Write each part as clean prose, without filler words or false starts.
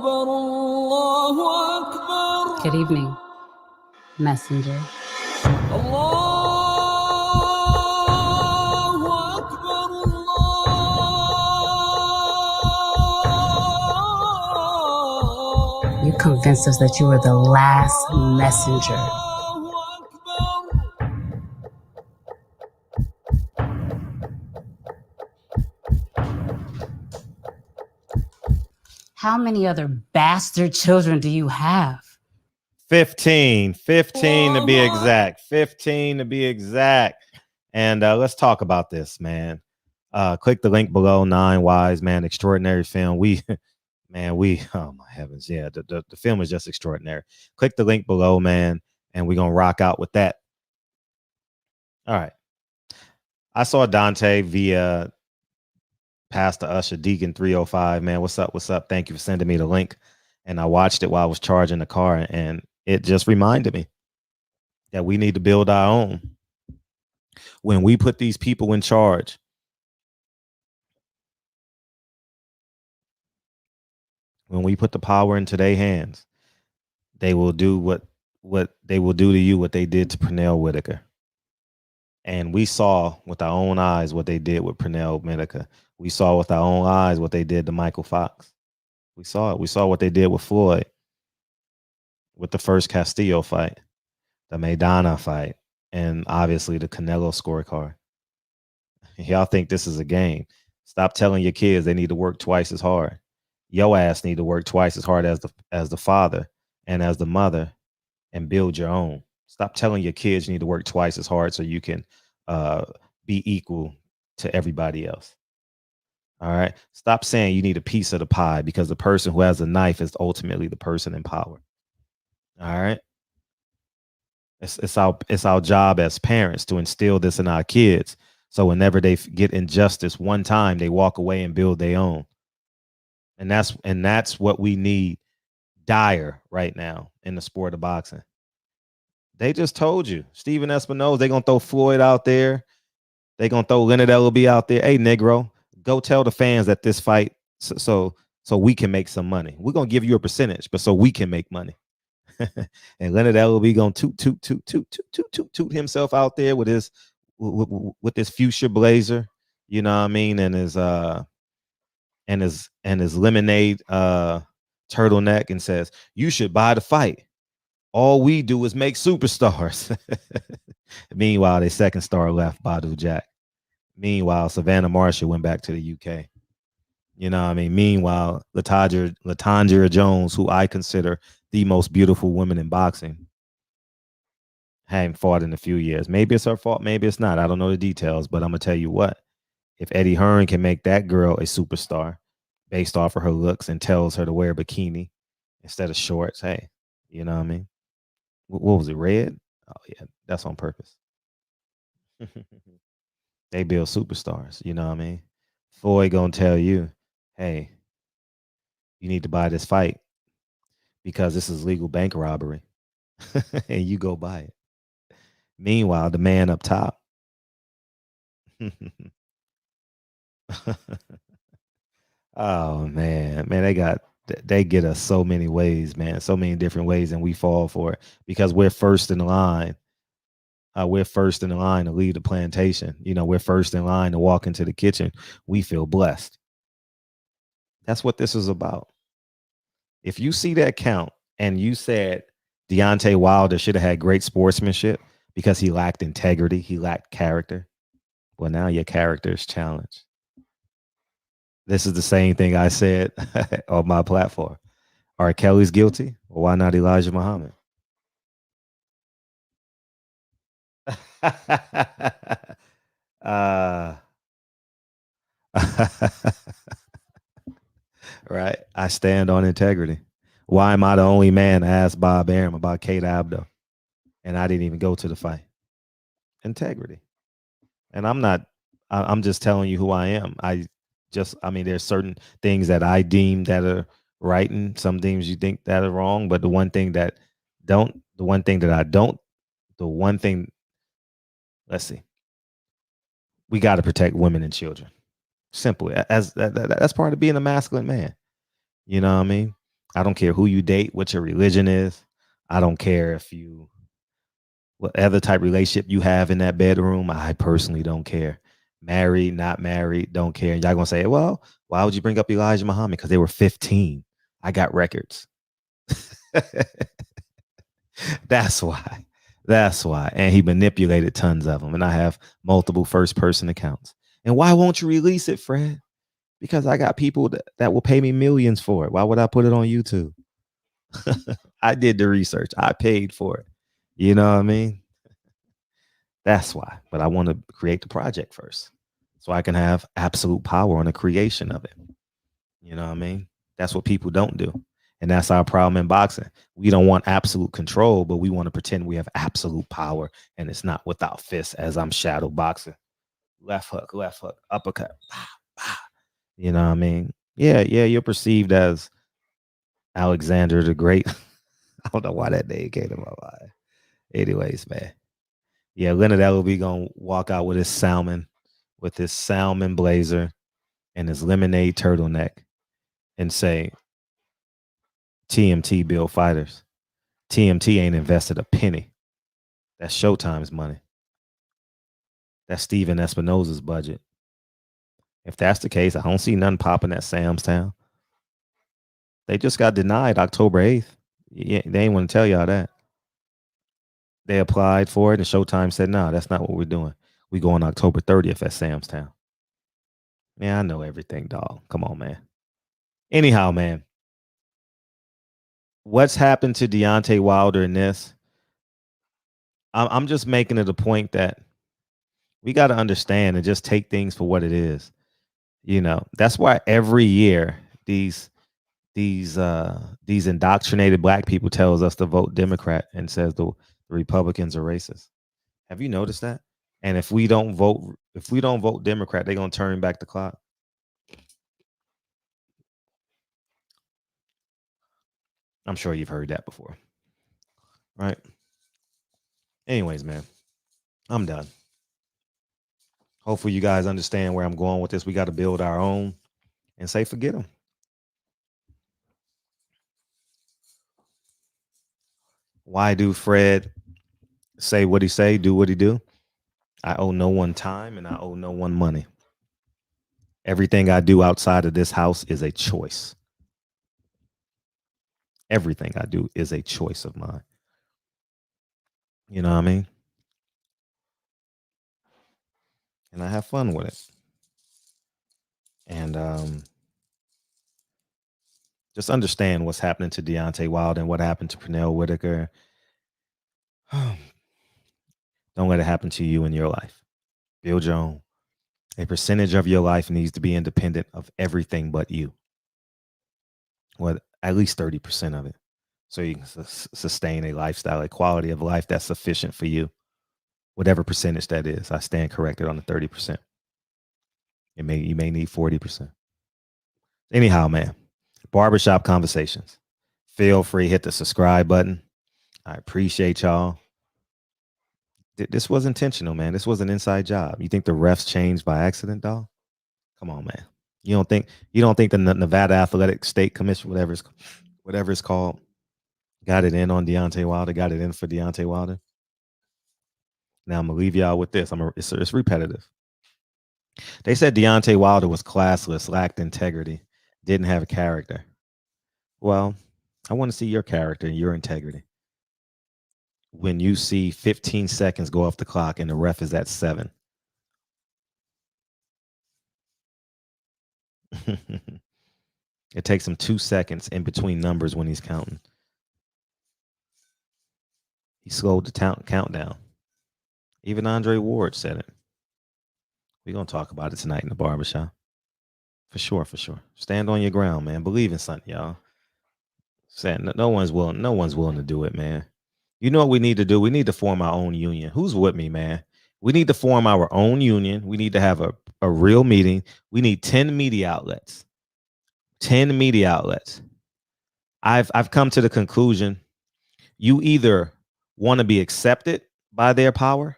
Good evening, messenger. You convinced us that you were the last messenger. How many other bastard children do you have? 15 to be exact. 15 to be exact. And let's talk about this, man. Click the link below. 9 Wise, man. Extraordinary film. Oh my heavens. Yeah, the film is just extraordinary. Click the link below, man, and we're gonna rock out with that. All right. I saw Dante via Pastor Usher Deacon 305. Man, what's up? What's up? Thank you for sending me the link. And I watched it while I was charging the car, and it just reminded me that we need to build our own. When we put these people in charge, when we put the power into their hands, they will do what they will do to you what they did to Pernell Whitaker. And we saw with our own eyes what they did with Pernell Whitaker. We saw with our own eyes what they did to Michael Fox. We saw it. We saw what they did with Floyd, with the first Castillo fight, the Maidana fight, and obviously the Canelo scorecard. Y'all think this is a game. Stop telling your kids they need to work twice as hard. Your ass need to work twice as hard as the father and as the mother and build your own. Stop telling your kids you need to work twice as hard so you can be equal to everybody else. All right. Stop saying you need a piece of the pie because the person who has a knife is ultimately the person in power. All right. It's our job as parents to instill this in our kids. So whenever they get injustice one time, they walk away and build their own. And that's what we need dire right now in the sport of boxing. They just told you, Steven Espinosa, they're going to throw Floyd out there. They're going to throw Leonard Ellaby out there. Hey, Negro, go tell the fans that this fight so we can make some money. We're going to give you a percentage, but so we can make money. And Leonard Ellaby going to toot himself out there with his fuchsia blazer, you know what I mean, and his lemonade turtleneck, and says, you should buy the fight. All we do is make superstars. Meanwhile, their second star left, Badu Jack. Meanwhile, Savannah Marshall went back to the UK. You know what I mean? Meanwhile, Latondra Jones, who I consider the most beautiful woman in boxing, hadn't fought in a few years. Maybe it's her fault. Maybe it's not. I don't know the details, but I'm going to tell you what. If Eddie Hearn can make that girl a superstar based off of her looks and tells her to wear a bikini instead of shorts, hey, you know what I mean? What was it, red? Oh, yeah, that's on purpose. They build superstars, you know what I mean? Floyd gonna tell you, hey, you need to buy this fight because this is legal bank robbery. And you go buy it. Meanwhile, the man up top. Oh man, they get us so many ways, man, so many different ways, and we fall for it because we're first in line. We're first in line to leave the plantation. You know, we're first in line to walk into the kitchen. We feel blessed. That's what this is about. If you see that count and you said Deontay Wilder should have had great sportsmanship because he lacked integrity, he lacked character, well, now your character is challenged. This is the same thing I said on my platform. R. Kelly's guilty? Well, why not Elijah Muhammad? Right. I stand on integrity. Why am I the only man to ask Bob Arum about Kate Abdo? And I didn't even go to the fight. Integrity. And I'm just telling you who I am. There's certain things that I deem that are right and some things you think that are wrong. But the one thing that let's see. We got to protect women and children. Simple. That's part of being a masculine man. You know what I mean? I don't care who you date, what your religion is. I don't care if you what other type of relationship you have in that bedroom. I personally don't care. Married, not married, don't care. Y'all gonna say, well, why would you bring up Elijah Muhammad? Because they were 15. I got records. That's why. That's why. And he manipulated tons of them. And I have multiple first person accounts. And why won't you release it, Fred? Because I got people that will pay me millions for it. Why would I put it on YouTube? I did the research. I paid for it. You know what I mean? That's why. But I want to create the project first so I can have absolute power on the creation of it. You know what I mean? That's what people don't do. And that's our problem in boxing. We don't want absolute control, but we want to pretend we have absolute power. And it's not without fists as I'm shadow boxing. Left hook, uppercut. You know what I mean? Yeah, you're perceived as Alexander the Great. I don't know why that name came to my mind. Anyways, man. Yeah, Leonard Ellerbe gonna walk out with his salmon blazer and his lemonade turtleneck and say, TMT build fighters. TMT ain't invested a penny. That's Showtime's money. That's Steven Espinosa's budget. If that's the case, I don't see nothing popping at Sam's Town. They just got denied October 8th. Yeah, they ain't want to tell y'all that. They applied for it, and Showtime said, no, that's not what we're doing. We go on October 30th at Sam's Town. Yeah, I know everything, dog. Come on, man. Anyhow, man, what's happened to Deontay Wilder in this? I'm just making it a point that we got to understand and just take things for what it is. You know, that's why every year these indoctrinated black people tells us to vote Democrat and says the Republicans are racist. Have you noticed that? And if we don't vote Democrat, they're gonna turn back the clock. I'm sure you've heard that before, right? Anyways, man, I'm done. Hopefully, you guys understand where I'm going with this. We got to build our own and say, forget them. Why do Fred say what he say, do what he do? I owe no one time and I owe no one money. Everything I do outside of this house is a choice. Everything I do is a choice of mine. You know what I mean? And I have fun with it. And just understand what's happening to Deontay Wilder and what happened to Pernell Whitaker. Don't let it happen to you in your life. Build your own. A percentage of your life needs to be independent of everything but you. Well, at least 30% of it. So you can sustain a lifestyle, a quality of life that's sufficient for you. Whatever percentage that is. I stand corrected on the 30%. You may need 40%. Anyhow, man, barbershop conversations. Feel free, hit the subscribe button. I appreciate y'all. This was intentional, man. This was an inside job. You think the refs changed by accident, dog? Come on, man. You don't think the Nevada Athletic State Commission, whatever it's called, got it in on Deontay Wilder, got it in for Deontay Wilder? Now I'm gonna leave y'all with this. It's repetitive. They said Deontay Wilder was classless, lacked integrity, didn't have a character. Well, I want to see your character and your integrity. When you see 15 seconds go off the clock and the ref is at 7. It takes him 2 seconds in between numbers when he's counting. He slowed the countdown. Even Andre Ward said it. We're going to talk about it tonight in the barbershop. For sure. Stand on your ground, man. Believe in something, y'all. No one's willing to do it, man. You know what we need to do? We need to form our own union. Who's with me, man? We need to form our own union. We need to have a real meeting. We need 10 media outlets. 10 media outlets. I've come to the conclusion you either want to be accepted by their power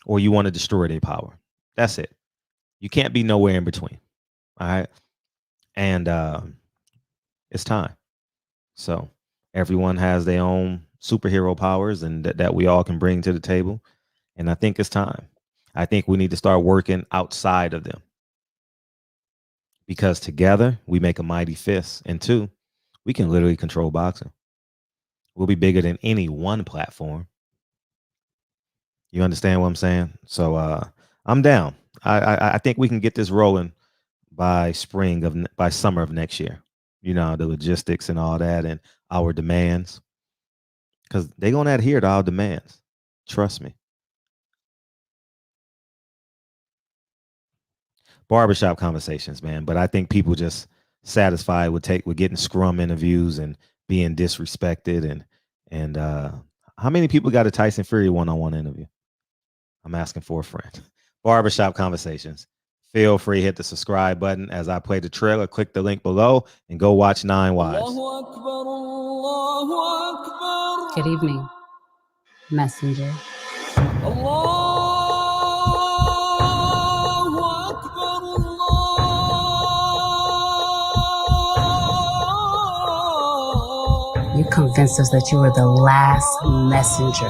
or you want to destroy their power. That's it. You can't be nowhere in between. All right. And it's time. So everyone has their own superhero powers and that we all can bring to the table. And I think it's time. I think we need to start working outside of them, because together we make a mighty fist. And two, we can literally control boxing. We'll be bigger than any one platform. You understand what I'm saying? So I'm down. I think we can get this rolling by summer of next year. You know, the logistics and all that and our demands, because they're gonna adhere to our demands. Trust me. Barbershop conversations, man. But I think people just satisfied with getting scrum interviews and being disrespected and how many people got a Tyson Fury one-on-one interview? I'm asking for a friend. Barbershop conversations. Feel free, hit the subscribe button as I play the trailer. Click the link below and go watch 9 Wives. Good evening, messenger. You convinced us that you were the last messenger.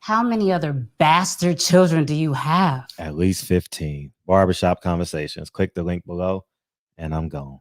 How many other bastard children do you have? At least 15. Barbershop conversations. Click the link below and I'm gone.